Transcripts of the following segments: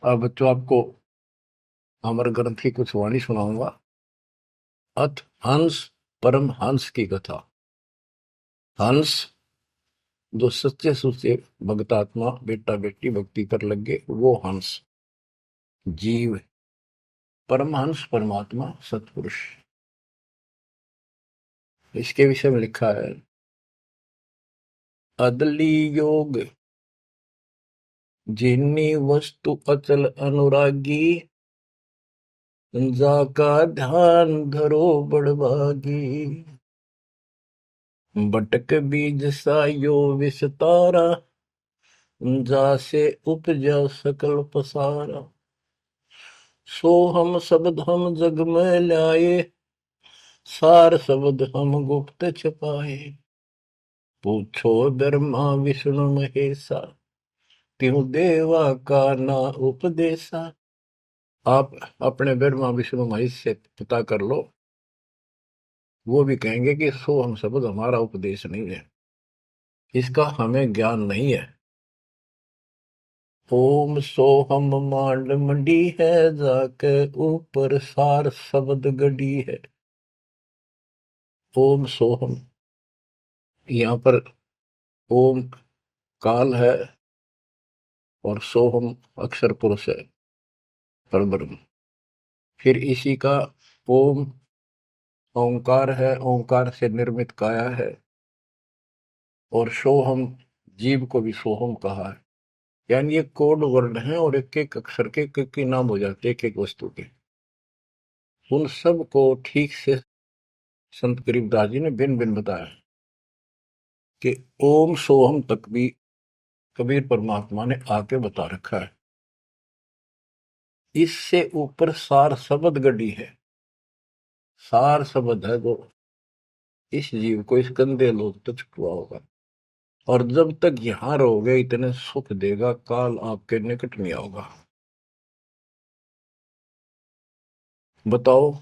अब बच्चों आपको अमर ग्रंथ की कुछ वाणी सुनाऊंगा। अथ हंस परम हंस की कथा। हंस जो सच्चे सुच्चे भक्तात्मा बेटा बेटी भक्ति कर लगे वो हंस जीव। परमहंस परमात्मा सतपुरुष। इसके विषय में लिखा है अदली योग जिन्नी वस्तु अचल अनुरागी जाका ध्यान धरो बड़भागी बटक बीज सायो विस्तारा जासे उपजा सकल पसारा सो हम शब्द हम जग में लाए सार शब्द हम गुप्त छपाए पूछो ब्रह्मा विष्णु महेशा त्यों देवा का ना उपदेशा। आप अपने ब्रह्मा विष्णु महेश से पता कर लो, वो भी कहेंगे कि सो हम शब्द हमारा उपदेश नहीं है, इसका हमें ज्ञान नहीं है। ओम सोहम मांड मंडी है जाके ऊपर सार शब्द गड़ी है। ओम सोहम, यहाँ पर ओम काल है और सोहम अक्षर पुरुष है परब्रह्म। फिर इसी का ओम ओंकार है, ओंकार से निर्मित काया है और सोहम जीव को भी सोहम कहा है। यानी ये कोड वर्ण है और एक एक अक्षर के एक नाम हो जाते एक एक वस्तु के। उन सब को ठीक से संत गरीबदास जी ने भिन्न भिन्न बताया कि ओम सोहम तक भी कबीर परमात्मा ने आके बता रखा है। इससे ऊपर सार शब्द गढ़ी है। सार शब्द है वो इस जीव को इस गंदे लोग तक छुआ होगा और जब तक यहां रहोगे इतने सुख देगा, काल आपके निकट नहीं आओगा। बताओ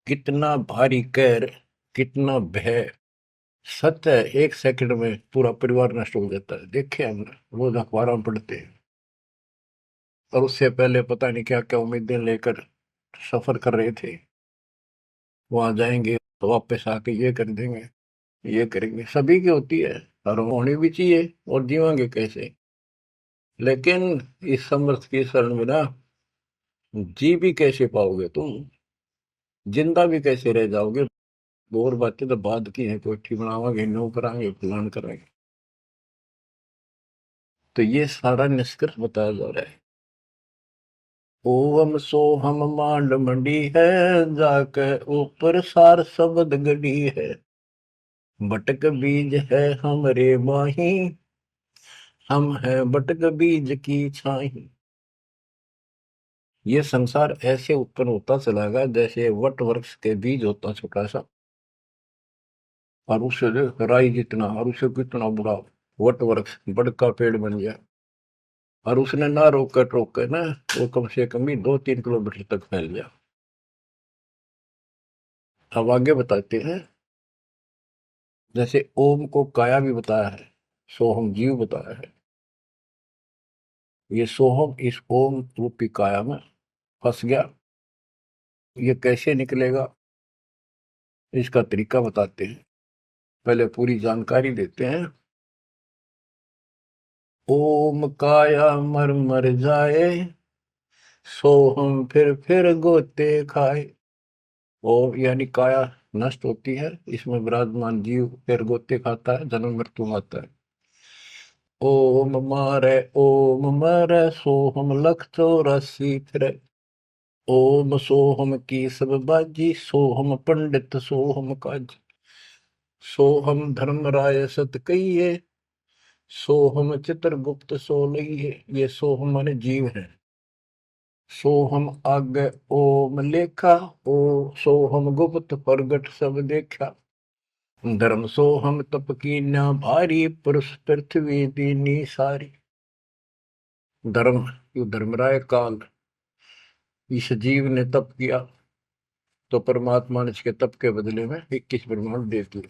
कितना भारी कहर, कितना भय। सत्य है, एक सेकंड में पूरा परिवार नष्ट हो जाता है। देखे हमने, रोज अखबारों में पढ़ते हैं। और उससे पहले पता नहीं क्या क्या उम्मीदें लेकर सफर कर रहे थे। वहां जाएंगे तो वापस आके ये कर देंगे, ये करेंगे। सभी की होती है और होनी भी चाहिए, और जीवांगे कैसे। लेकिन इस समर्थ की शरण में ना जी भी कैसे पाओगे तुम, जिंदा भी कैसे रह जाओगे। और बातें तो बाद की हैं, कोठी बनावांगे, नो करांगे, फलान करांगे। तो ये सारा निष्कर्ष बताया जा रहा है। ओम सोहम मांड मंडी है जाके ऊपर सार शब्द गढ़ी है बटक बीज है हमरे माही हम है बटक बीज की छाही। ये संसार ऐसे उत्पन्न होता चला गया जैसे वट वृक्ष के बीज होता छोटा सा, और उससे राई जितना, और उससे कितना बड़ा वट वृक्ष बड़का पेड़ बन गया। और उसने ना रोक कर टोक कर ना, वो कम से कम भी 2-3 किलोमीटर तक फैल गया। अब आगे बताते हैं। जैसे ओम को काया भी बताया है, सोहम जीव बताया है। ये सोहम इस ओम रूपी काया में फंस गया। ये कैसे निकलेगा, इसका तरीका बताते हैं। पहले पूरी जानकारी देते हैं। ओम काया मर मर जाए सोहम फिर गोते खाए। ओम यानी काया नष्ट होती है, इसमें विराजमान जीव फिर गोते खाता है, जन्म मृत्यु आता है। ओम मारे सोहम लख 84 फिरे। ओम सोहम की सब बाजी सोहम पंडित सोहम काज। सोहम धर्मराय सत कहिए सोहम चित्रगुप्त सो लइए। ये सोहम माने जीव है। सोहम आगे ओम लेखा ओ सोहम गुप्त प्रगट सब देखा। धर्म सोहम तप की ना भारी पुरुष पृथ्वी दीनी सारी। धर्म, यो धर्मराय काल इस जीव ने तप किया तो परमात्मा ने इसके तप के बदले में 21 ब्रह्मांड दे दिए।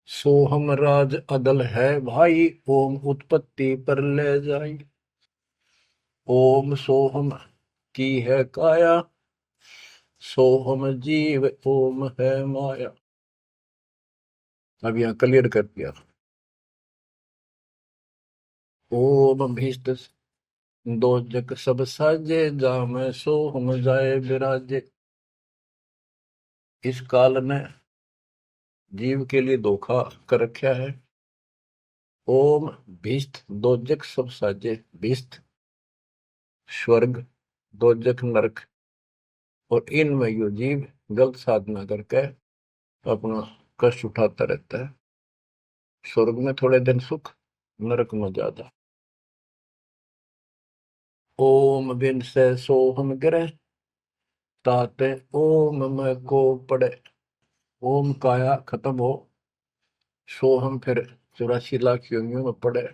सोहम राज अदल है भाई ओम उत्पत्ति पर ले जाई। ओम सोहम की है काया, सोहम जीव ओम है माया। अब यहाँ क्लियर कर दिया। ओम भीष्ट दो जग सब साजे, जाम सोहम जाए विराजे। इस काल ने जीव के लिए धोखा कर रखा है। ओम भीष्ट दो जग सब साजे। भीष्ट स्वर्ग, दोजख नरक, और इनमें यो जीव गलत साधना करके अपना कष्ट उठाता रहता है। स्वर्ग में थोड़े दिन सुख, नरक में ज्यादा। ओम बिन से सोहम गिरे, ताते ओम में को पड़े। ओम काया खत्म हो, सोहम फिर 84 लाख योनियों में पड़े।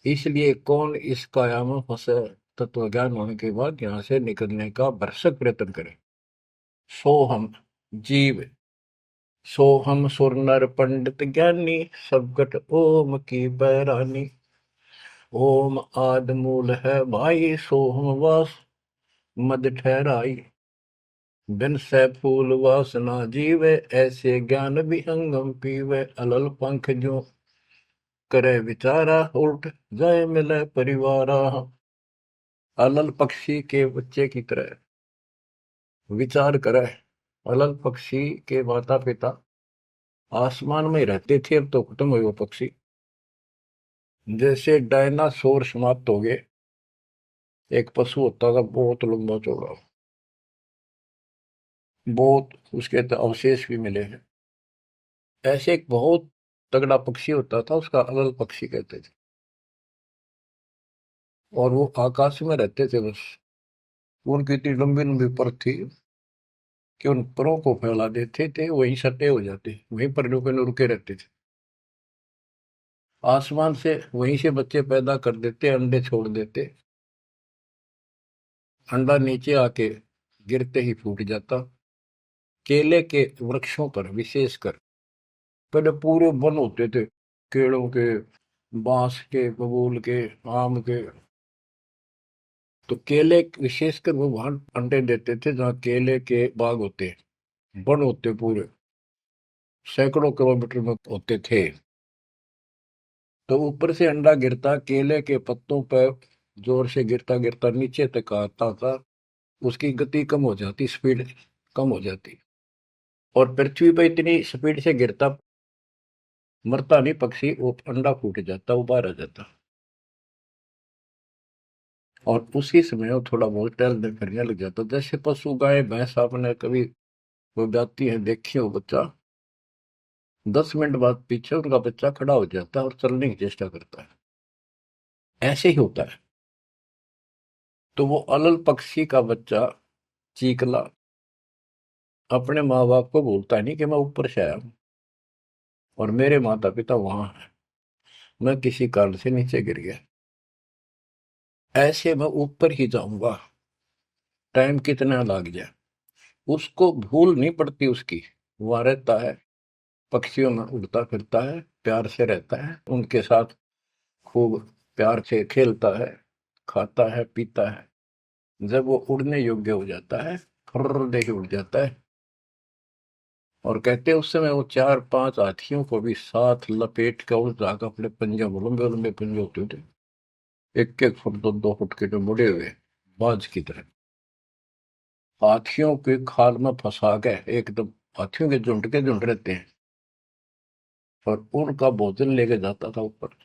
इसलिए कौन इस काया में फंसे, तत्व ज्ञान होने के बाद यहां से निकलने का भरसक प्रयत्न करे। सोहम जीव, सोहम सुर नर पंडित ज्ञानी, सबकट ओम की बैरानी। ओम आद मूल है भाई, सोहम वास मद ठहराई। बिन सै फूल वासना जीवे, ऐसे ज्ञान विहंगम पीवे। अलल पंख जो करे विचारा, उल्ट जाए मिले परिवारा। अलल पक्षी के बच्चे की तरह विचार करे। अलल पक्षी के माता पिता आसमान में रहते थे, अब तो खत्म हुए वो पक्षी। जैसे डायनासोर समाप्त हो गए। एक पशु होता था बहुत लंबा चौड़ा, बहुत उसके तो अवशेष भी मिले हैं। ऐसे एक बहुत तगड़ा पक्षी होता था, उसका अलल पक्षी कहते थे। और वो आकाश में रहते थे बस। उनकी इतनी लंबी लंबी पर थी कि उन परों को फैला देते थे, वहीं सटे हो जाते, वहीं पर रुके न रुके रहते थे। आसमान से वहीं से बच्चे पैदा कर देते, अंडे छोड़ देते। अंडा नीचे आके गिरते ही फूट जाता। केले के वृक्षों पर विशेषकर पहले पूरे वन होते थे, केलों के, बांस के, बबूल के, आम के। तो केले विशेषकर वो वहां अंडे देते थे जहाँ केले के बाग होते, वन होते पूरे, सैकड़ों किलोमीटर में होते थे। तो ऊपर से अंडा गिरता, केले के पत्तों पर जोर से गिरता गिरता नीचे तक आता था। उसकी गति कम हो जाती, स्पीड कम हो जाती, और पृथ्वी पर इतनी स्पीड से गिरता, मरता नहीं पक्षी, वो अंडा फूट जाता, वो बाहर आ जाता। और उसी समय वो थोड़ा बहुत टहलने फिरने लग जाता। जैसे पशु गाय भैंस आपने कभी वो जाती है देखी हो, बच्चा 10 मिनट बाद पीछे उनका बच्चा खड़ा हो जाता है और चलने की चेष्टा करता है। ऐसे ही होता है। तो वो अलल पक्षी का बच्चा चीकला अपने माँ बाप को बोलता नहीं कि मैं ऊपर से आया हूं और मेरे माता पिता वहां हैं, मैं किसी कारण से नीचे गिर गया, ऐसे मैं ऊपर ही जाऊंगा, टाइम कितना लग जाए। उसको भूल नहीं पड़ती उसकी। वहां रहता है, पक्षियों में उड़ता फिरता है, प्यार से रहता है उनके साथ, खूब प्यार से खेलता है, खाता है, पीता है। जब वो उड़ने योग्य हो जाता है, फर्र दे के उड़ जाता है। और कहते हैं उस समय वो 4-5 हाथियों को भी साथ लपेट कर उड़ जाकर अपने पंजे में, लंबे लंबे पंजे होते थे, 1-1 फुट 2-2 फुट के, जो मुड़े हुए बाज की तरह, हाथियों के खाल में फंसा के एकदम। हाथियों के झुंड रहते हैं, और उनका भोजन लेके जाता था ऊपर।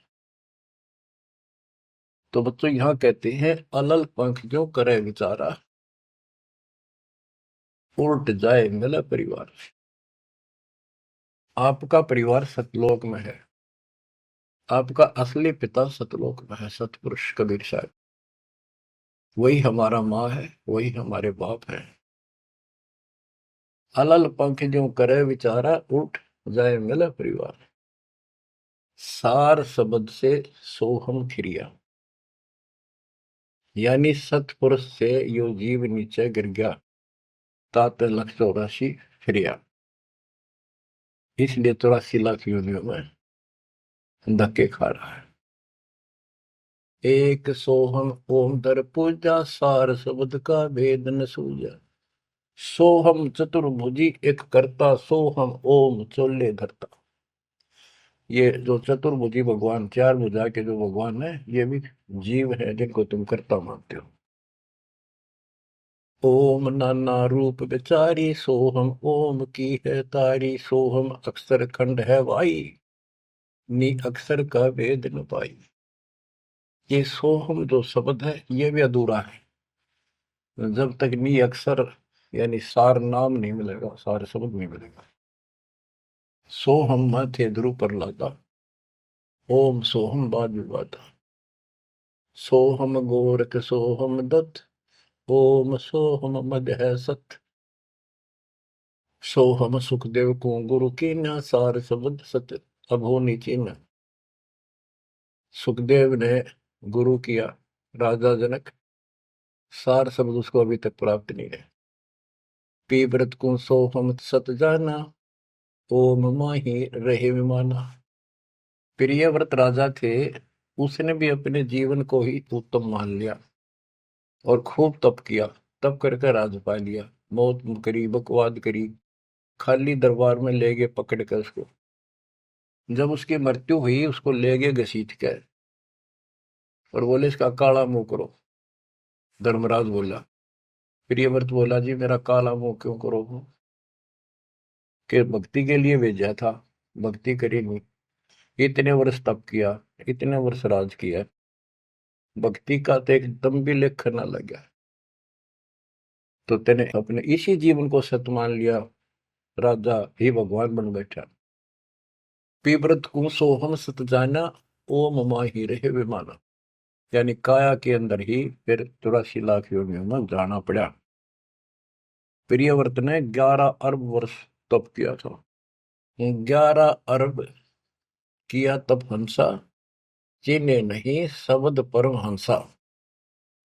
तो बच्चों यहाँ कहते हैं, अलल पंख जो करे विचारा, उल्ट जाए मिला परिवार। आपका परिवार सतलोक में है, आपका असली पिता सतलोक में है, सतपुरुष कबीर साहब। वही हमारा माँ है, वही हमारे बाप है। अलल पंख जो करे विचारा, उठ जाए मिला परिवार। सार शब्द से सोहम खिरिया, यानी सतपुरुष से यो जीव नीचे गिर गया, तात 184 फिरिया। इसलिए 84 लाख योनियों में धक्के खा रहा है। एक सोहम ओम दर पूजा, सार शब्द का भेद न सूझा। सोहम चतुर्भुजी एक करता, सोहम ओम चोले धरता। ये जो चतुर्भुजी भगवान, चार भुजा के जो भगवान है, ये भी जीव है जिनको तुम कर्ता मानते हो। ओम नाना रूप विचारी, सोहम ओम की है तारी। सोहम अक्षर खंड है वाई, नी अक्षर का भेद न पाई। ये सोहम जो शब्द है ये भी अधूरा है। जब तक नी अक्षर यानी सार नाम नहीं मिलेगा, सार शब्द नहीं मिलेगा। सोहम माथे ध्रुव पर लादा, ओम सोहम बाद विवादा। सोहम गोरख सोहम दत्त, ओम सोहम मद है सत। सोहम सुखदेव को गुरु कीन्या, सार शब्द सत अभोनी चीन्या। सुखदेव ने गुरु किया राजा जनक, सार शब्द उसको अभी तक प्राप्त नहीं है। पीव्रत को सोहम सत जाना, ओम माही रहे विमाना। प्रियव्रत राजा थे, उसने भी अपने जीवन को ही उत्तम मान लिया और खूब तप किया। तप करके राज पा लिया। मौत करी, बकवाद करी, खाली दरबार में ले गए पकड़ कर उसको। जब उसकी मृत्यु हुई, उसको ले गए घसीट कर और बोले इसका काला मुंह करो। धर्मराज बोला। प्रियव्रत बोला जी मेरा काला मुंह क्यों करो? कि भक्ति के लिए भेजा था, भक्ति करी नहीं। इतने वर्ष तप किया, इतने वर्ष राज किया, भक्ति का तो एक दम भी लेख न लगा। तो तेने अपने इसी जीवन को सत मान लिया, राजा ही भगवान बन बैठा। पीव्रत को सोहम सत जाना, ओम माही रहे विमाना। यानी काया के अंदर ही फिर 84 लाख योनियों में जाना पड़ा। प्रियव्रत ने 11 अरब वर्ष तप किया था। 11 अरब किया तप हंसा, चीने नहीं शब्द परम हंसा।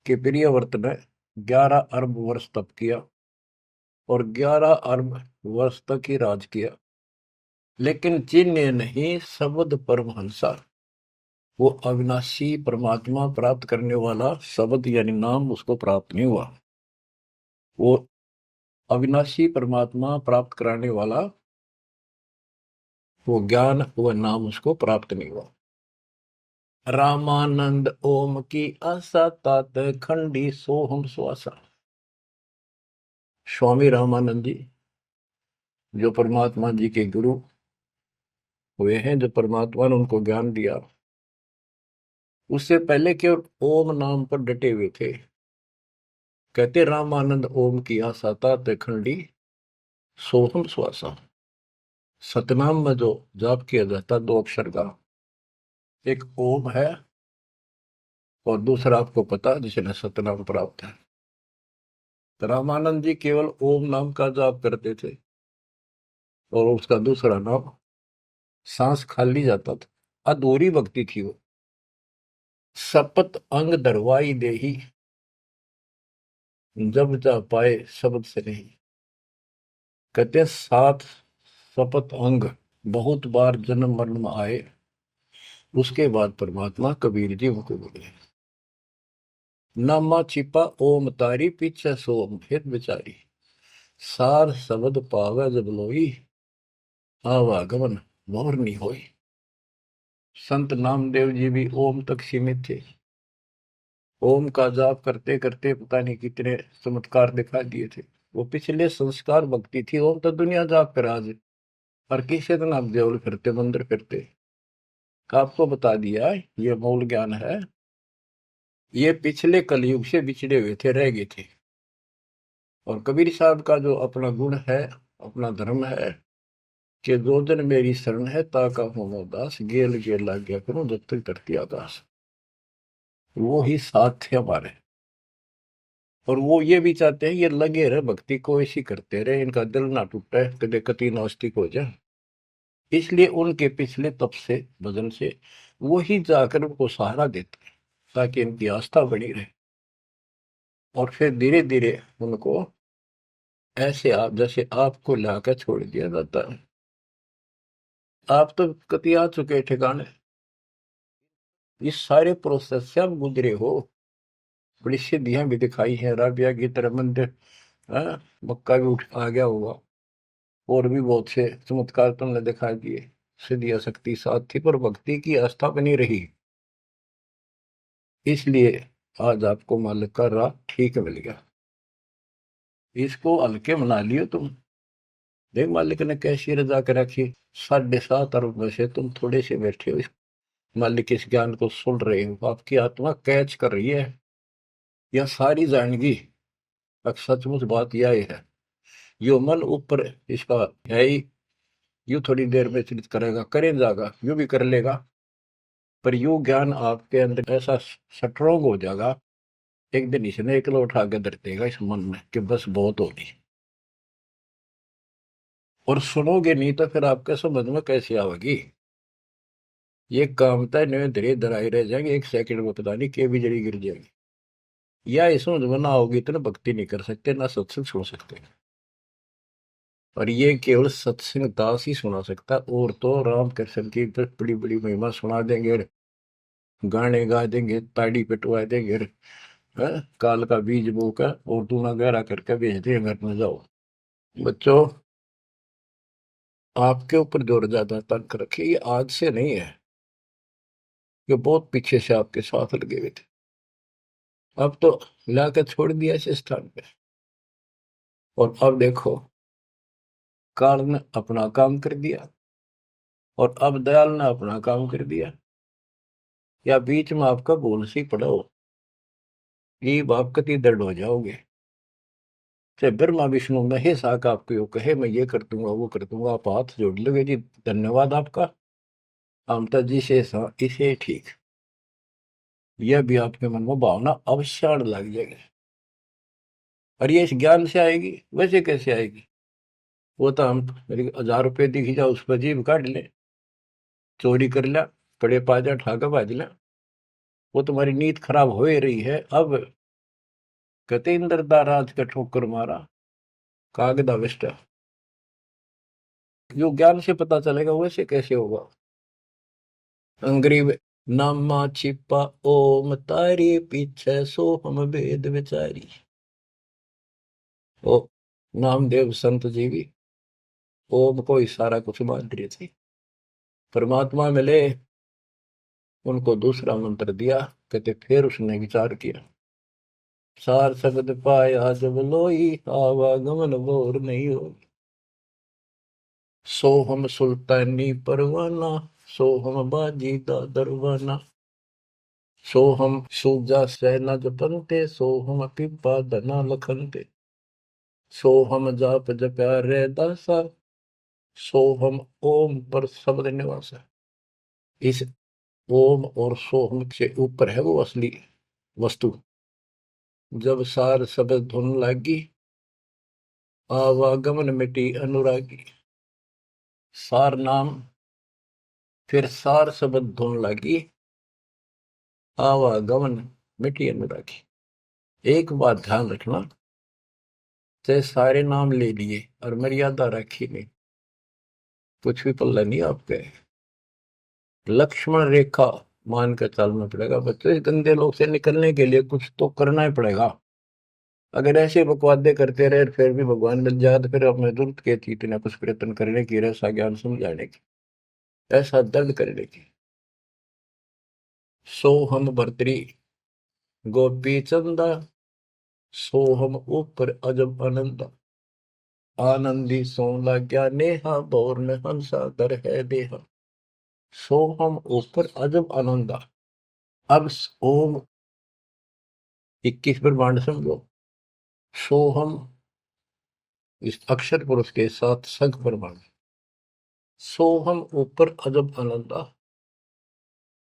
कि प्रियव्रत ने 11 अरब वर्ष तप किया और 11 अरब वर्ष तक ही राज किया, लेकिन चिन्ह नहीं शब्द परमहंसा। वो अविनाशी परमात्मा प्राप्त करने वाला शब्द यानी नाम उसको प्राप्त नहीं हुआ। वो अविनाशी परमात्मा प्राप्त कराने वाला वो ज्ञान, वो नाम उसको प्राप्त नहीं हुआ। रामानंद ओम की आशा, तात खंडी सोहम श्वासा। स्वामी रामानंद जी जो परमात्मा जी के गुरु हुए हैं, जो परमात्मा ने उनको ज्ञान दिया, उससे पहले केवल ओम नाम पर डटे हुए थे। कहते रामानंद ओम की आशा, तात खंडी सोहम श्वासा। सतनाम में जो जाप किया जाता 2 अक्षर का, एक ओम है और दूसरा आपको पता जिसने सतनाम प्राप्त है। तो रामानंद जी केवल ओम नाम का जाप करते थे और उसका दूसरा नाम, सांस खाली जाता था, अधूरी भक्ति थी वो। सपत अंग दरवाई देही, जब जा पाए शब्द से नहीं। कहते 7 सपत अंग बहुत बार जन्म मरण में आए, उसके बाद परमात्मा कबीर जी उनको मिले। नामा छिपा ओम तारी, पीछे सोम फिर बिचारी। सार शब्द पावे जब लोई, आवागमन मोर नहीं होई। संत नामदेव जी भी ओम तक सीमित थे। ओम का जाप करते करते पता नहीं कितने चमत्कार दिखा दिए थे। वो पिछले संस्कार भक्ति थी। ओम तो दुनिया जाप कर आज, और किसी दिन आप देवल फिरते मंदिर फिरते। आपको बता दिया ये मूल ज्ञान है। ये पिछले कलयुग से बिछड़े हुए थे, रह गए थे। और कबीर साहब का जो अपना गुण है, अपना धर्म है कि जो जन मेरी शरण है, ताका हूँ दास, गेल गेल लाग गया करूं जब तक धरती आकाश। वो ही साथ थे हमारे। और वो ये भी चाहते हैं ये लगे रहे भक्ति को, ऐसी करते रहे, इनका दिल ना टूटे, कदे कति नास्तिक हो जाए। इसलिए उनके पिछले तप से, भजन से वो ही जाकर उनको सहारा देते हैं ताकि इनकी आस्था बनी रहे। और फिर धीरे धीरे उनको ऐसे आप जैसे आपको लाकर छोड़ दिया जाता है। आप तो कति आ चुके ठिकाने, इस सारे प्रोसेस से आप गुजरे हो। बड़ी सिद्धियां भी दिखाई है, राबिया की तरह मंदिर, हाँ, मक्का भी उठ आ गया होगा। और भी बहुत से चमत्कार तुमने दिखा दिए। सिद्धियां शक्ति साथ थी, पर भक्ति की आस्था बनी रही, इसलिए आज आपको मालिक का राह ठीक मिल गया। इसको हल्के मना लियो तुम। देख मालिक ने कैसी रजा कर रखी। 7.5 अरब में से तुम थोड़े से बैठे हो, मालिक इस ज्ञान को सुन रहे हो, आपकी आत्मा कैच कर रही है। यह सारी जाएंगी। अब सचमुच बात यह है, यो मन ऊपर इसका है ही, यू थोड़ी देर में चिंतित करेगा, करे जाएगा, यू भी कर लेगा। पर यू ज्ञान आपके अंदर ऐसा स्ट्रोंग हो जाएगा, एक दिन इसने एक उठा के धर देगा इस मन में कि बस बहुत होगी। और सुनोगे नहीं तो फिर आपके समझ में कैसे आवेगी। ये कामता नहीं, धीरे धराई रह जाएंगे, एक सेकंड में पता नहीं के भी जड़ी गिर जाएगी। या इस समझ में ना होगी तो ना भक्ति नहीं कर सकते, ना सत्संग सुन सकते। और ये केवल सत्संग दास ही सुना सकता, और तो राम कृष्ण की बड़ी बड़ी महिमा सुना देंगे, गाने गा देंगे, ताड़ी पिटवा देंगे, काल का बीज बोकर और दूना गहरा करके भेज देंगे, घर में जाओ। बच्चों, आपके ऊपर जो ज्यादा तंक रखे, ये आज से नहीं है, ये बहुत पीछे से आपके साथ लगे हुए थे। अब तो लाकर छोड़ दिया इस स्थान पे। और अब देखो, काल ने अपना काम कर दिया और अब दयाल ने अपना काम कर दिया। या बीच में आपका भूल सी पड़ा हो, ये आप कति दर्द हो जाओगे। चाहे ब्रह्मा विष्णु महेश आका आपको कहे मैं ये कर दूंगा वो कर दूंगा, आप हाथ जोड़ लोगे जी धन्यवाद आपका, ममता जी से इसे ठीक। यह भी आपके मन में भावना अवश्य आने लग जाएगी। और ये इस ज्ञान से आएगी, वैसे कैसे आएगी। वो तो हम मेरी 1000 रुपये दिखी जाओ उस पर जीभ काट ले, चोरी कर लिया, पड़े पाजा ठाका बाज लिया, वो तुम्हारी नीयत खराब हो ही रही है। अब कहते इंद्रदा राज का ठोकर मारा, कागदा विष्टा। जो ज्ञान से पता चलेगा वैसे कैसे होगा। अंग्रेज नामा छिपा ओम तारे पीछे सो हम वेद विचारी। ओ नामदेव संत जी भी ओम को ही सारा कुछ मान रहे थे। परमात्मा मिले, उनको दूसरा मंत्र दिया, कहते फिर उसने विचार किया। सार शब्द पाया जब लोई, आवागमन बोर नहीं हो। सो हम सुल्तानी परवाना, सो हम बाजी दा दरवाना, सो हम सूजा सैना जपनते, सो हम पिपा धना लखनते, सो हम जाप जप्या रे दासा, सो हम ओम पर शब्द निवासा। इस ओम और सोहम से ऊपर है वो असली वस्तु। जब सार शब्द धुन लागी, आवागमन मिटी अनुरागी। सार नाम, फिर सार शब्द धुन लागी, आवागमन मिटी अनुरागी। एक बात ध्यान रखना, चाहे सारे नाम ले लिए और मर्यादा रखी नहीं, कुछ भी पल्ला नहीं आपके। लक्ष्मण रेखा मान कर चलना पड़ेगा बच्चों। इस गंदे लोग से निकलने के लिए कुछ तो करना ही पड़ेगा। अगर ऐसे बकवादे करते रहे फिर भी भगवान मिल जाए तो फिर अपने जरूरत के थी इतना कुछ प्रयत्न करने की, ऐसा ज्ञान समझाने की, ऐसा दर्द करने की। सो हम भर्तरी गोपी चंदा, सो हम ऊपर अजब आनंदा। आनंदी सो लाग्या नेहा, बोर में हंसा दर है देहा। सो हम ऊपर अजब आनंदा। अब ओम 21 ब्रह्मांड समझो। सो हम इस अक्षर पुरुष के साथ संख ब्रह्मांड। सो हम ऊपर अजब आनंदा,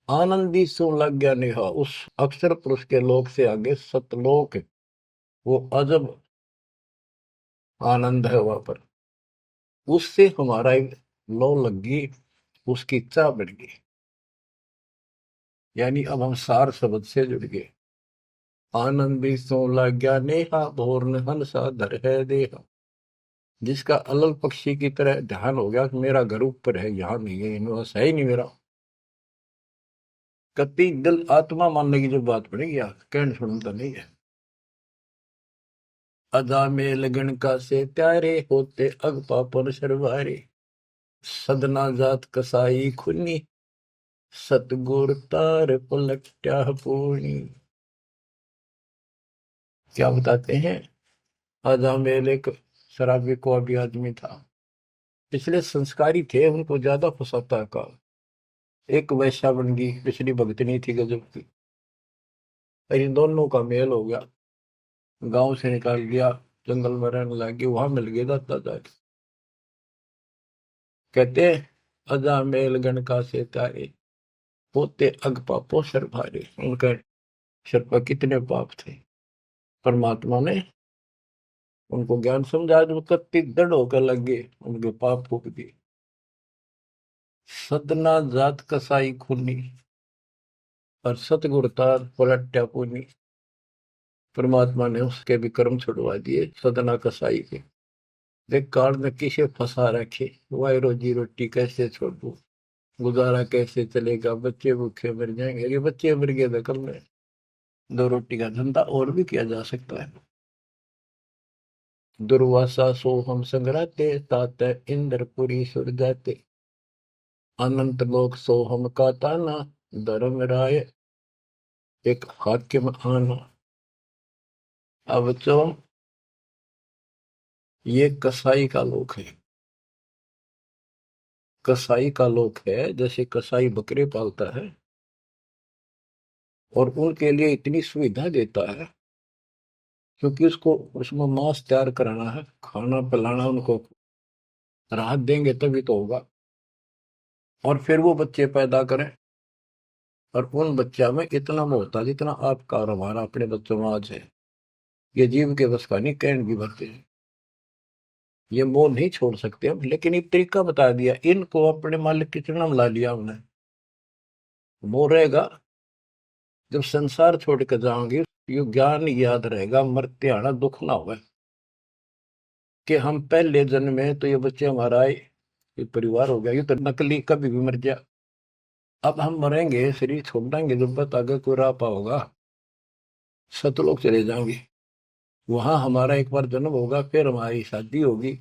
आनंदी सो लग गया नेहा। उस अक्षर पुरुष के लोक से आगे सतलोक है, वो अजब आनंद है वहां पर। उससे हमारा एक लो लग गई, उसकी इच्छा बढ़ गई। यानी अब हम सार शब्द से जुड़ गए। आनंदी सो लग गया नेहा, भोर न हंसा धर है देहा। जिसका अलल पक्षी की तरह ध्यान हो गया कि मेरा घर ऊपर है, यहाँ नहीं है, यूनिवर्स है ही नहीं मेरा। कति दिल आत्मा मानने की जो बात पड़ेगी यार, कहने सुनता नहीं है। अदा में लगन का से त्यारे होते अग पापन शर्वारे, सदना जात कसाई खुनी, सतगुर तार पलट्या पूर्णी। क्या बताते हैं, आजा मेल एक शराबी को अभी आदमी था, पिछले संस्कारी थे, उनको ज्यादा फंसाता का। एक वैश्या बन गई, पिछली भगतनी थी गजब की, और इन दोनों का मेल हो गया, गांव से निकाल दिया, जंगल में रहने लगी, वहां मिल गए दाता जाके। कहते अजा मेल गण का से तारे होते अग पापो सर भारे। उनका सर पर कितने पाप थे, परमात्मा ने उनको ज्ञान समझा, जो कत्ती दृढ़ होकर लग गए, उनके पाप फूक दिए। सदना जात कसाई खूनी, और सतगुरतार पलट्या पूनी। परमात्मा ने उसके भी कर्म छुड़वा दिए, सदना कसाई के। देख काल में किसे फंसा रखे, वाई रोजी रोटी कैसे छोड़ू, गुजारा कैसे चलेगा, बच्चे भूखे मर जाएंगे। ये बच्चे मर गए तो कल में दो रोटी का धंधा और भी किया जा सकता है। दुर्वासा सो हम संग्राते, तात इंद्रपुरी सुर जाते, अनंत लोक सो हम का ताना, धर्म राय एक हाकिम आना। अब बच्चों, ये कसाई का लोक है, कसाई का लोक है। जैसे कसाई बकरे पालता है और उनके लिए इतनी सुविधा देता है, क्योंकि उसको उसमें मांस तैयार कराना है, खाना पिलाना, उनको राहत देंगे तभी तो होगा। और फिर वो बच्चे पैदा करें, और उन बच्चा में इतना मोह होता जितना आपका और हमारा अपने बच्चों में आज है। ये जीव के बस का नहीं, कहने की भरते हैं। ये मोह नहीं छोड़ सकते हम, लेकिन एक तरीका बता दिया, इनको अपने मालिक की चरणा मिला लिया हमने, मोह रहेगा। जब संसार छोड़ कर जाओगे, ये ज्ञान याद रहेगा, मरते आना दुख ना होगा, कि हम पहले जन्म में तो ये बच्चे हमारा आए, ये परिवार हो गया, ये तो नकली, कभी भी मर गया। अब हम मरेंगे, शरीर छोड़ देंगे, जब तक आगे कोई राह होगा, सतलोक चले जाएंगे। वहां हमारा एक बार जन्म होगा, फिर हमारी शादी होगी,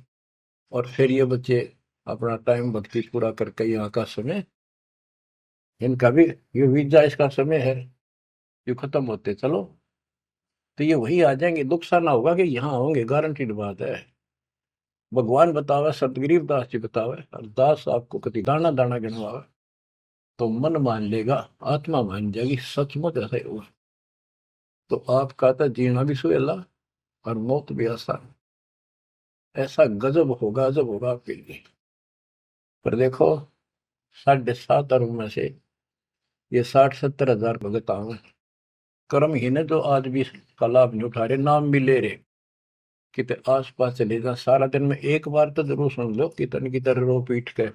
और फिर ये बच्चे अपना टाइम भक्ति पूरा करके यहाँ का समय, इनका भी ये वीजा इसका समय है, ये खत्म होते चलो, तो ये वही आ जाएंगे। दुख सा ना होगा कि यहाँ होंगे, गारंटीड बात है। भगवान बतावे, सतगरीब दास जी बतावे, और दास आपको कति दाना दाना गिनवावे, तो मन मान लेगा, आत्मा मान जाएगी, सचमुच ऐसा ही होगा। तो आपका तो जीना भी सुहेला और मौत भी आसान। ऐसा गजब होगा, अजब होगा आपके लिए। पर देखो, 7.5 अरब में से ये 60-70 हजार भगत आवे, कर्म ही ने जो आज भी का लाभ नहीं उठा रहे, नाम भी ले रहे, कितने आस पास चले जा, सारा दिन में एक बार तो जरूर सुन लो, कितन की तरह रो पीट के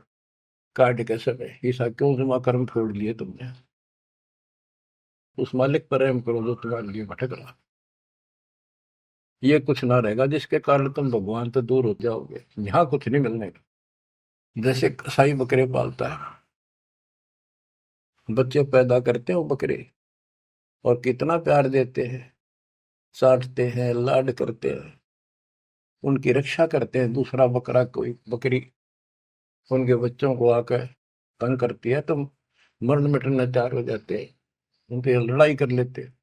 काट के समय, ऐसा क्यों जमा कर्म छोड़ लिए तुमने। उस मालिक पर रहम करो जो तुम्हारे लिए भटक रहा। ये कुछ ना रहेगा जिसके कारण तुम भगवान से दूर हो जाओगे, यहाँ कुछ नहीं मिलने का। जैसे कसाई बकरे पालता है, बच्चे पैदा करते हैं वो बकरे, और कितना प्यार देते हैं, चाटते हैं, लाड करते हैं, उनकी रक्षा करते हैं। दूसरा बकरा, कोई बकरी उनके बच्चों को आकर तंग करती है तो मरण मिटने तैयार हो जाते हैं, उनसे लड़ाई कर लेते हैं।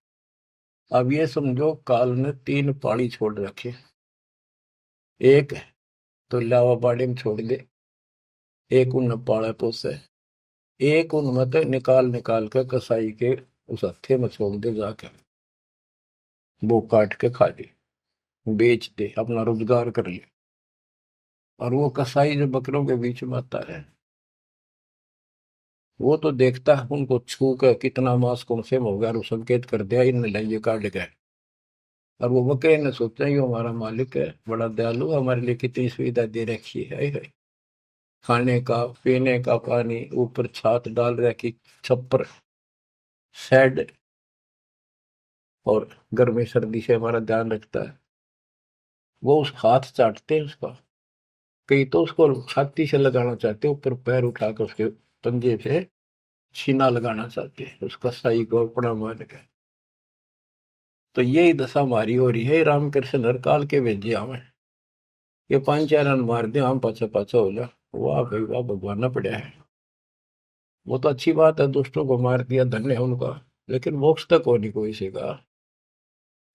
अब ये समझो, काल ने 3 पाड़ी छोड़ रखे, एक तो लावा बाड़ी में छोड़ दे, एक उन पाड़ा पोसे, एक उन मत निकाल निकाल कर कसाई के उस हत्थे में छोड़ दे जाकर, वो काट के खा ले, बेच दे, अपना रोजगार कर ले। और वो कसाई जो बकरों के बीच में आता है, वो तो देखता है उनको छू कर कितना मांस कौन से हो गया, और वो संकेत कर दिया इन लेंगे काट गए। और वो बकरे ने सोचा ये हमारा मालिक है, बड़ा दयालु, हमारे लिए कितनी सुविधा दे रखी है, खाने का, पीने का पानी, ऊपर छात डाल रखी, छप्पर, शेड, और गर्मी सर्दी से हमारा ध्यान रखता है। वो उस हाथ चाटते हैं उसका, कई तो उसको छाती से लगाना चाहते हैं, ऊपर पैर उठाकर उसके पंजे से छीना लगाना चाहते हैं उस कसाई को अपना मान के। तो यही दशा हमारी हो रही है। रामकृष्ण हर काल के भेजे हमें, ये पांच चार रन मार दे हम पाछा पाछा हो जा। वाह भाई वाह, भगवान ना पड़ा है। वो तो अच्छी बात है, दुष्टों को मार दिया, धन्य है उनका। लेकिन मोक्ष तक हो नहीं कोई से का।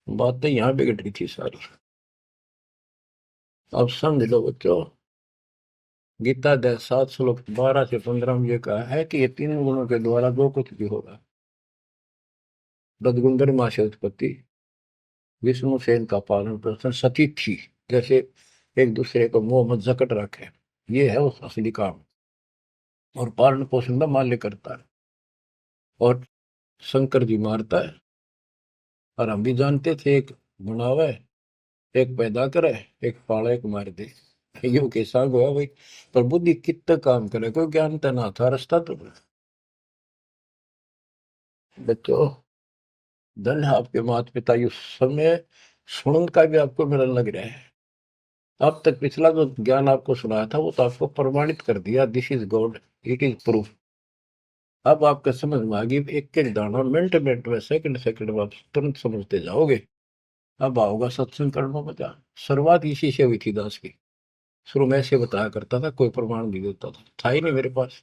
बात तो यहाँ बिगड़ रही थी सारी। अब समझ लो बच्चों, गीता अध्याय 7 श्लोक 12 से 15 में ये कहा है कि ये तीन गुणों के द्वारा जो कुछ भी होगा, रजगुंदर माँ से उत्पत्ति, विष्णु सेन का पालन पोषण, सती थी, जैसे एक दूसरे को मोह मत जकट रखे, ये है उस असली काम। और पालन पोषण का माल्य करता है, और शंकर जी मारता है। और हम भी जानते थे, एक बनावे, एक पैदा करे, एक पाले, एक मार दे। यो कैसा हुआ भाई। पर बुद्धि कितना काम करे, कोई ज्ञान तो ना था, रास्ता तो बच्चों। धन है आपके माता पिता, ये समय सुनन का भी आपको मिलन लग रहा है। अब तक पिछला जो ज्ञान आपको सुनाया था वो तो आपको प्रमाणित कर दिया, this is God, it is proof. अब आपका समझ में आ गई, एक एक दाना मिनट मिनट में, सेकंड सेकंड में आप तुरंत समझते जाओगे। अब आओगा सत्संग करना मजा। शुरुआत इसी से हुई थी दास की। शुरू में ऐसे बताया करता था, कोई प्रमाण नहीं देता था ही नहीं मेरे पास।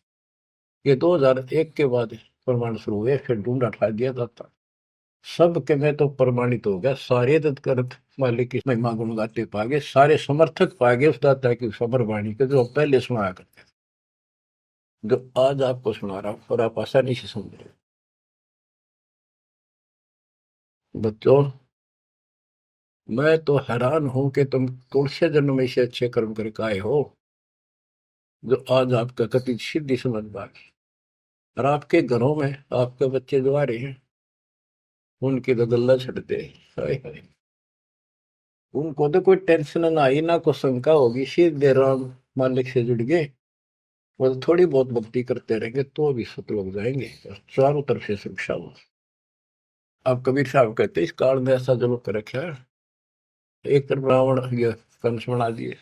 ये 2001 के बाद प्रमाण शुरू हुए, फिर ढूंढा ठा दिया जाता। सब के में तो प्रमाणित हो गया, सारे तत्कर्त मालिक की महिमा गुण गाते पागे, सारे समर्थक पागे उस दाता की समर वाणी के, जो पहले सुनाया करते थे, जो आज आपको सुना रहा हूं, और आप आसानी से समझ रहे हो। बच्चों, मैं तो हैरान हूं कि तुम तुलसी जन्म में से अच्छे कर्म करके आए हो, जो आज आपका कति सिद्धि समझ पागे। और आपके घरों में आपके बच्चे जो आ रहे हैं, उनकी तो गल्ला छटते, हाय हाय। उनको तो कोई टेंशन ना आई, ना कोई शंका होगी, सीधे राम मालिक से जुड़ गए। वो तो थोड़ी बहुत भक्ति करते रहेंगे तो भी सतलोक जाएंगे, और चारों तरफ से शिक्षा हो। अब कबीर साहब कहते इस काल में ऐसा जरूर कर रखा है। एक तरफ रावण ये कंस बना दिए,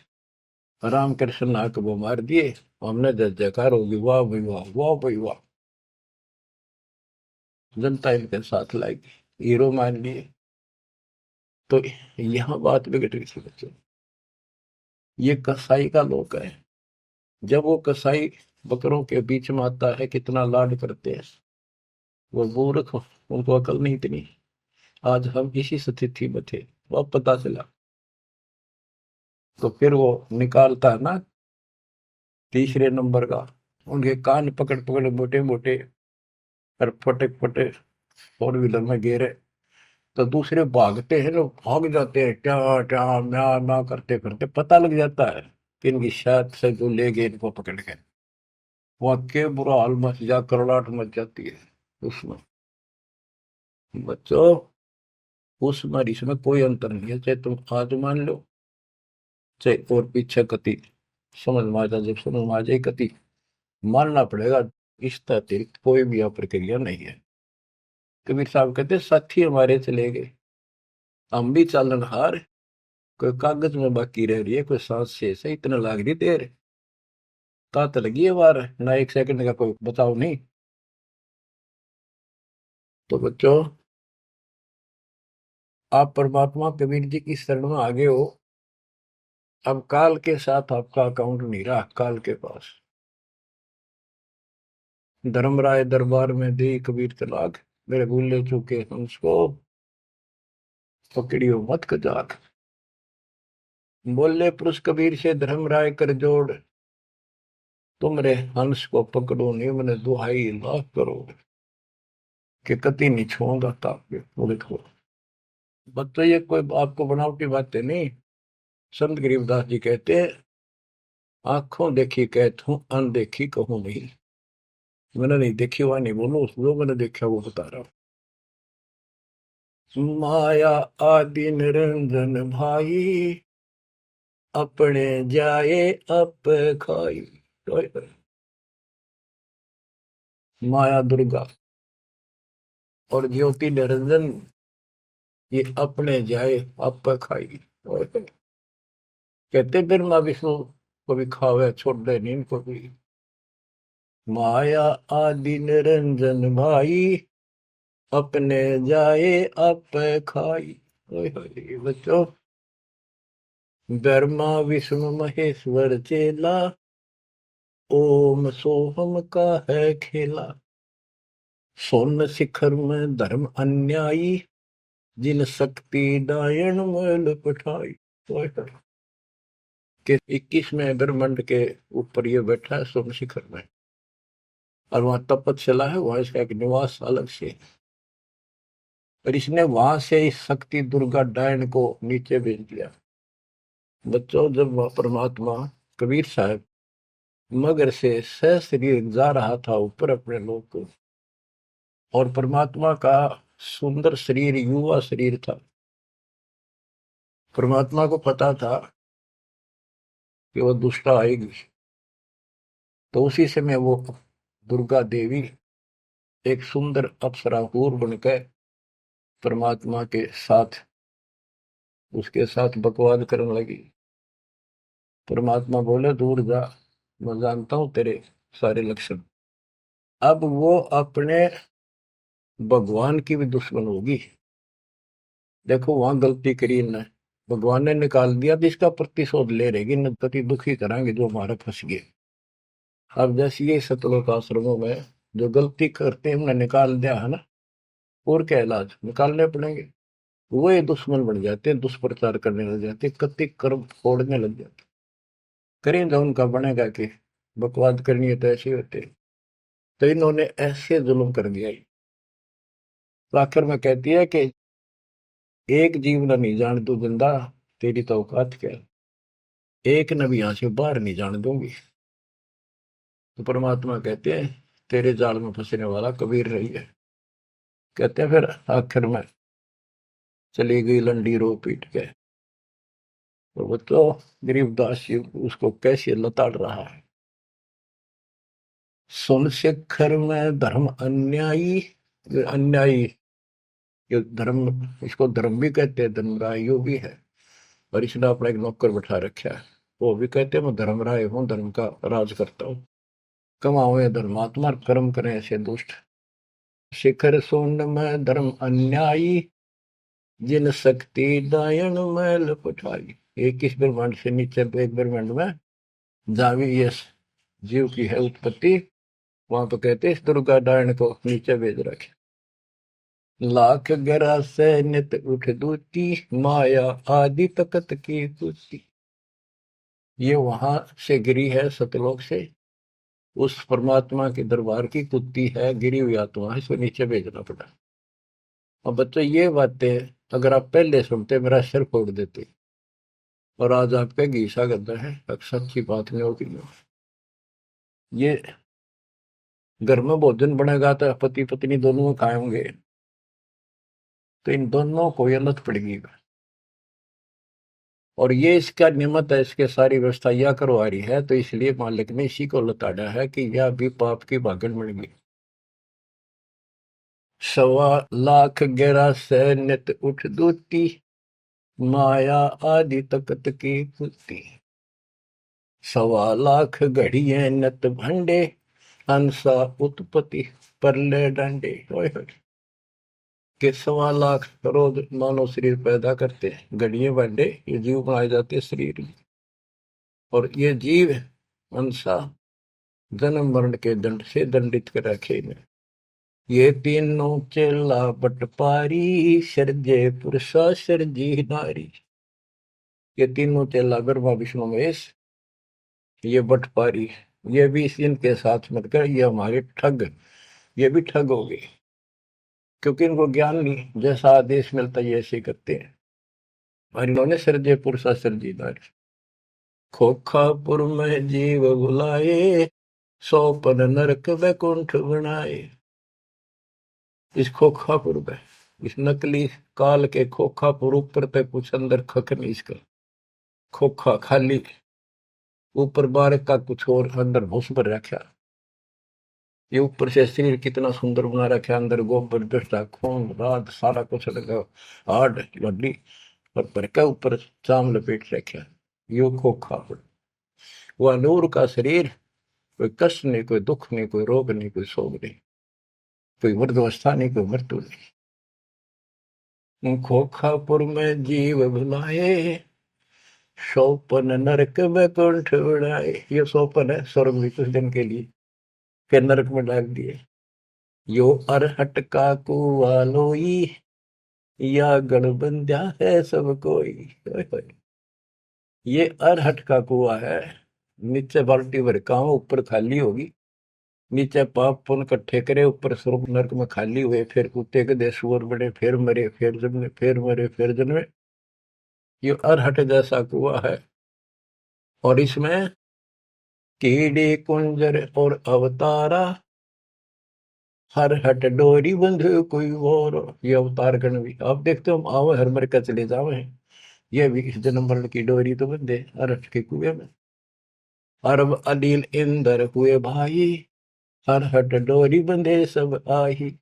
राम कृष्ण नाक वो मार दिए, हमने जय जयकार होगी, वाह भाई वाह, वाह भाई वाह। जनता इनके साथ लाएगी, हीरो मान लिए। तो यहाँ बात बिगड़ रही थी बच्चों। ये कसाई का लोक है। जब वो कसाई बकरों के बीच में आता है, कितना लाड करते हैं। वो मूर्ख, उनको अकल नहीं इतनी। आज हम इसी स्थिति में थे, वो पता चला। तो फिर वो निकालता है ना तीसरे नंबर का, उनके कान पकड़ पकड़ मोटे मोटे, और फटे फटे फोर व्हीलर में गिरे। तो दूसरे भागते हैं, लोग भाग जाते हैं, क्या क्या म्या म्या करते करते, पता लग जाता है कि इनकी शायद से जो ले गए इनको पकड़ के। वहां के बुरा हाल मच जा, करलाट मच जाती है उसमें। बच्चों, उसमें और इसमें कोई अंतर नहीं है, चाहे तुम आज मान लो, चाहे और पीछे कति समझ में आ जाए, जब समझ में आ जाए कति मानना पड़ेगा। इस अतिरिक्त कोई भी यहाँ प्रक्रिया नहीं है। कबीर साहब कहते साथी हमारे चले गए, हम भी चालन हार, कोई कागज में बाकी रह रही है, कोई सांस शेष है, इतना लाग रही देर, तात लगी है बार, ना एक सेकंड का कोई बचाव नहीं। तो बच्चों, आप परमात्मा कबीर जी की शरण में आगे हो। अब काल के साथ आपका अकाउंट नहीं रहा, काल के पास। धर्मराय दरबार में दी कबीर तलाक, मेरे भूले चूके हंस को पकड़ियो मत कजाक। बोले पुरुष कबीर से धर्मराय कर जोड़, तुमरे हंस को पकड़ो नहीं, मैंने दुहाई लाख करो, कि कति नहीं छोड़ूंगा ताप बोले को। बच्चों, ये कोई आपको बनावटी बातें नहीं। संत गरीबदास जी कहते हैं, आंखों देखी कहत हूं, अनदेखी कहूं नहीं। मैंने नहीं देखी हुआ नहीं बोलो, जो मैंने देखा वो बता रहा हूं। माया आदि निरंजन भाई, अपने जाए अप खाई। माया दुर्गा और ज्योति निरंजन, ये अपने जाए अप खाई। कहते ब्रह्मा विष्णु को भी खावे, छोड़ दे नींद को भी। माया आदि निरंजन भाई, अपने जाए आप खाई। ओए होए बच्चों, ब्रह्मा विष्णु महेश्वर चेला, ओम सोहम का है खेला। सोन शिखर में धर्म अन्यायी, जिन शक्ति डायन मैल पठाई। ओए होए, कि 21वें ब्रह्मांड के ऊपर ये बैठा है सोन शिखर में, और वहां तपस्या है, वहां इसका एक निवास अलग से है। और इसने वहां से इस शक्ति दुर्गा डायन को नीचे भेज दिया। बच्चों, जब वह परमात्मा कबीर साहब मगर से सशरीर जा रहा था ऊपर अपने लोक को, और परमात्मा का सुंदर शरीर युवा शरीर था, परमात्मा को पता था कि वह दुष्टा आएगी, तो उसी समय वो दुर्गा देवी एक सुंदर अप्सरा हूर बनकर परमात्मा के साथ, उसके साथ बकवाद करने लगी। परमात्मा बोले दूर जा, मैं जानता हूं तेरे सारे लक्षण। अब वो अपने भगवान की भी दुश्मन होगी। देखो वहां गलती करी न, भगवान ने निकाल दिया तो इसका प्रतिशोध ले रहेगी, न पति दुखी कराएंगे जो हमारा फंस गए। अब जैसे ये सतलोक आश्रमों में जो गलती करते हैं उन्हें निकाल दिया है ना, और क्या इलाज निकालने पड़ेंगे। वो ये दुश्मन बन जाते हैं, दुष्प्रचार करने लग जाते हैं, कति कर्म फोड़ने लग जाते। करें तो उनका बनेगा कि बकवाद करनी है तो ऐसे होते। तो इन्होंने ऐसे जुल्म कर दिया। तो आखिर में कहती है कि एक जीव न नहीं जान तू जिंदा, तेरी तो औकात क्या है, एक न भी यहां से बाहर नहीं जाने दूंगी। तो परमात्मा कहते हैं तेरे जाल में फंसने वाला कबीर रही है। कहते हैं फिर आखिर में चली गई लंडी रो पीट के। तो वो तो गरीबदास जी उसको कैसे लताड़ रहा है। सुन शिखर में धर्म अन्यायी, अन्यायी, ये धर्म, इसको धर्म भी कहते हैं, धर्मरायो भी है। और इसने अपना एक नौकर बैठा रखा है, वो भी कहते हैं मैं धर्मराय हूँ, धर्म का राज करता हूँ। कमाओ ये धर्मात्मा, कर्म करें ऐसे दुष्ट। शिखर सोन में धर्म अन्यायी, जिन शक्ति दायन मैल पठाई। 21 ब्रह्मांड से नीचे एक ब्रह्मांड में जहां भी ये जीव की है उत्पत्ति, वहां पर कहते हैं इस दुर्गा डायन को नीचे भेज रखे। लाख गरा से नित उठ दूती, माया आदि तकत की कुती। ये वहां से गिरी है सतलोक से, उस परमात्मा के दरबार की कुत्ती है, गिरी हुई आत्मा, इसको नीचे भेजना पड़ा। अब बच्चों ये बातें अगर आप पहले सुनते मेरा सिर फोड़ देते, और आज आपका घीसा गद्दा है, अक्सर की बात नहीं होगी। ये घर में भोजन बनेगा तो पति पत्नी दोनों खाएंगे, तो इन दोनों को ये लत पड़ेगी। और ये इसका निमित्त है, इसके सारी व्यवस्था यह करवा रही है, तो इसलिए मालिक ने इसी को लताड़ा है कि यह भी पाप की भागन बन गई। 1.25 लाख गहरा से नित उठ दूती, माया आदि तकत की कुत्ती। 1.25 घड़िए नत भंडे, अंसा उत्पत्ति परले डंडे। के 1.25 रोज मानव शरीर पैदा करते हैं, घड़िए भंडे ये जीव बनाए जाते हैं शरीर। और ये जीव अंसा जन्म मरण के दंड से दंडित कर रखे ने। ये तीनों चेला बटपारी, सर्जे पुरुषा सर्जी नारी। ये तीनों चेला ब्रह्मा विष्णु महेश, ये बटपारी, ये भी इनके साथ मिलकर ये हमारे ठग, ये भी ठग हो गए, क्योंकि इनको ज्ञान नहीं, जैसा आदेश मिलता है ऐसे करते हैं। और इन्होंने सर्जे पुरुषा सर्जी नारी। खोखापुर में जीव बुलाए, 100 नरक वैकुंठ बनाए। इस खोखापुर में, इस नकली काल के खोखापुर ऊपर तक कुछ अंदर खक नहीं, इसका खोखा खाली, ऊपर बार का कुछ और अंदर भूस भर रखा। ये ऊपर से शरीर कितना सुंदर बना रखा, अंदर गोबर दस्ता खून रात सारा कुछ लगा, हाड हड्डी, और भर का ऊपर चाम लपेट रखा। यो खोखापुर। वह नूर का शरीर कोई कष्ट नहीं, कोई दुख नहीं, कोई रोग नहीं, कोई शोक नहीं, कोई वृद्धावस्था नहीं, कोई मृत्यु नहीं। खोखापुर में जीव भुलाए, सोपन नरक में कुंठ उड़ाए। ये सोपन है स्वर्ग भी कुछ दिन के लिए, फिर नरक में डाल दिए। यो अरहट का कुआ लोई, या गण बंध्या है सब कोई। ओए होए। ये अरहट का कुआ है, नीचे बाल्टी भर काम, ऊपर खाली होगी। नीचे पाप पुण्य इकट्ठे करे, ऊपर स्वर्ग नरक में खाली हुए, फिर कुत्ते के देश सुअर बने, फिर मरे, फिर जन्मे, फिर मरे, फिर जन्मे। ये अरहट जैसा कुआ है। और इसमें कीड़े कुंजर और अवतारा, हर हट डोरी बंधु कोई और। ये अवतार गण भी आप देखते हो, हम आवे हर मर का चले जावे हैं। ये भी इस जन्म मरण की डोरी तो बंधे अरहट के कुएं में। अरब अनिल इंद्र हुए भाई, हर हट डोरी बंधे सब आही।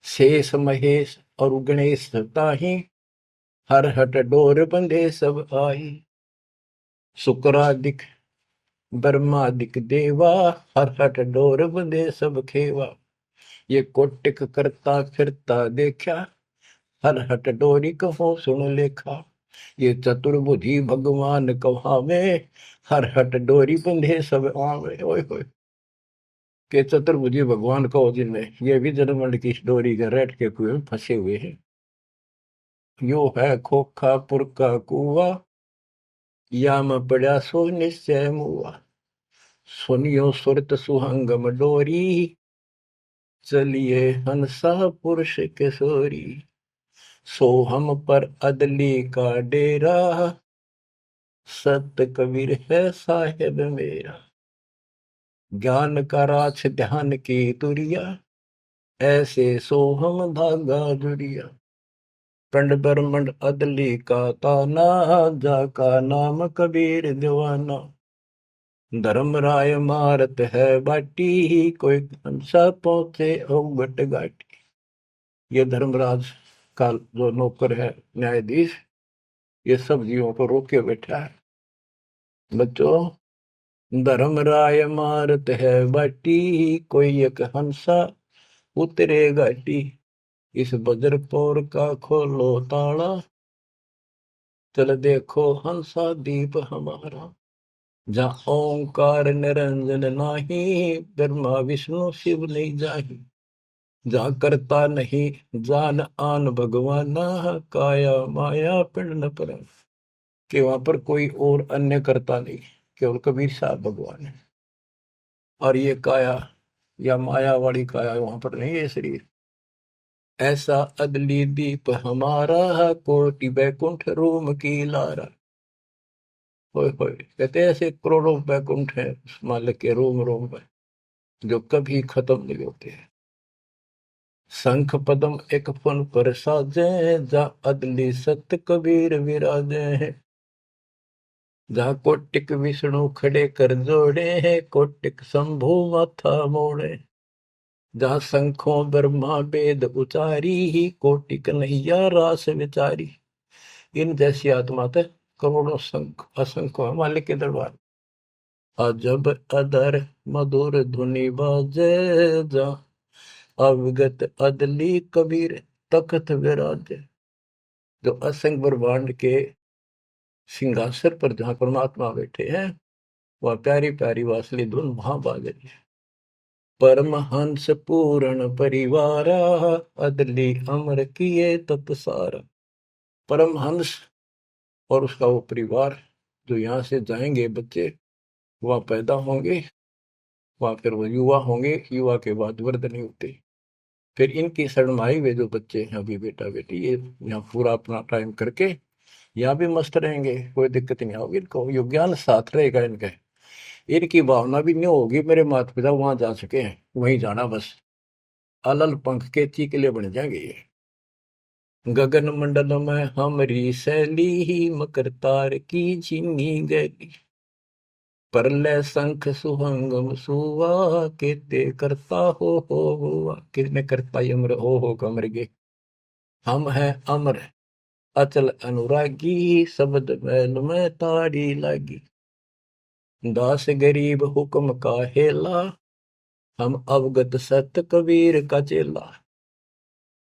शेष महेश और गणेश ताही, हर हट डोर बंधे सब आही। शुक्रादिक ब्रह्मादिक देवा, हर हट डोर बंधे सब खेवा। ये कोटिक करता फिरता देखा, हर हट डोरी कहो सुन लेखा। ये चतुर्बुद्धि भगवान कहावे, हर हट डोरी बंधे सब आवे। ओए होए। के चतुर्भुजी भगवान कहो जिनमें, ये भी जन्मंड की डोरी के रेट के कुएं में फंसे हुए हैं। यो है खोखापुर का कुआ, या में पड़ा सो निश्चय मुआ। सुनियो सुरत सुहंगम डोरी, चलिए हंसा पुरुष किशोरी। सोहम पर अदली का डेरा, सत कबीर है साहेब मेरा। ज्ञान का राछ ध्यान की तुरिया, ऐसे सोहम धागा जुड़िया। पंड ब्रह्मंड अदली का ताना, जाका नाम कबीर दीवाना। धर्म राय मारत है बाटी, कोई हमसा पहुंचे अवगट घाटी। ये धर्मराज का जो नौकर है न्यायाधीश, ये सब जीवों को रोके बैठा है। बच्चों, धर्म राय मारत है बाटी, कोई एक हंसा उतरे घाटी। इस बजरपुर का खोलो ताला, चल देखो हंसा दीप हमारा। जहाँ ओंकार निरंजन नाही, ब्रह्मा विष्णु शिव नहीं जाही। जहाँ करता नहीं जान आन भगवाना, काया माया पिंड न पर। कि वहां पर कोई और अन्य करता नहीं, केवल कबीर साहब भगवान है। और ये काया या माया वाली काया वहां पर नहीं है शरीर। ऐसा अदली दीप हमारा, कोटि बैकुंठ रूम की लारा। होए होए। कहते हैं ऐसे करोड़ों बैकुंठ है उस मालिक के रोम रोम में, जो कभी खत्म नहीं होते हैं। शंख पदम एक फन पर साजे, जा अदली सत्य कबीर विराजे हैं। जहाँ कोटिक विष्णु खड़े कर जोड़े हैं, कोटिक शंभु माथा मोड़े। जहाँ शंखों ब्रह्मा वेद उचारी, कोटिक नैया रास विचारी। इन जैसी आत्मा थे करोड़ों शंख असंख्य मालिक के दरबार। अजब अदर मधुर धुनि बाजे, जा अवगत अदली कबीर तखत विराजे। जो असंख्य ब्रह्मांड के सिंहासन पर जहाँ परमात्मा बैठे हैं, वह प्यारी प्यारी वासली धुन वहां बाज रही है। परमहंस पूर्ण परिवारा, अदली अमर किए तपसारा। परमहंस और उसका वो परिवार, जो यहाँ से जाएंगे बच्चे, वह पैदा होंगे, वहां फिर वो युवा होंगे, युवा के बाद वृद्ध नहीं होते। फिर इनकी शरणमाई वे जो बच्चे हैं अभी बेटा बेटी, ये यहाँ पूरा अपना टाइम करके यहाँ भी मस्त रहेंगे, कोई दिक्कत नहीं होगी इनको। यो ज्ञान साथ रहेगा इनके। इनकी भावना भी नहीं होगी मेरे माता पिता वहां जा सके हैं, वहीं जाना बस। अलल पंख के चीकले बन जाएंगे ये। गगन मंडल में हमरी शैली, मकर तार की चीनी गैली। परलय शंख सुहंगम सुवा, केते करता हो हुआ। किसने करता अमर हो कमर गे। हम हैं अमर अचल अनुरागी, शब्द मैल में ताड़ी लागी। दास गरीब हुक्म का हेला, हम अवगत सत कबीर का चेला।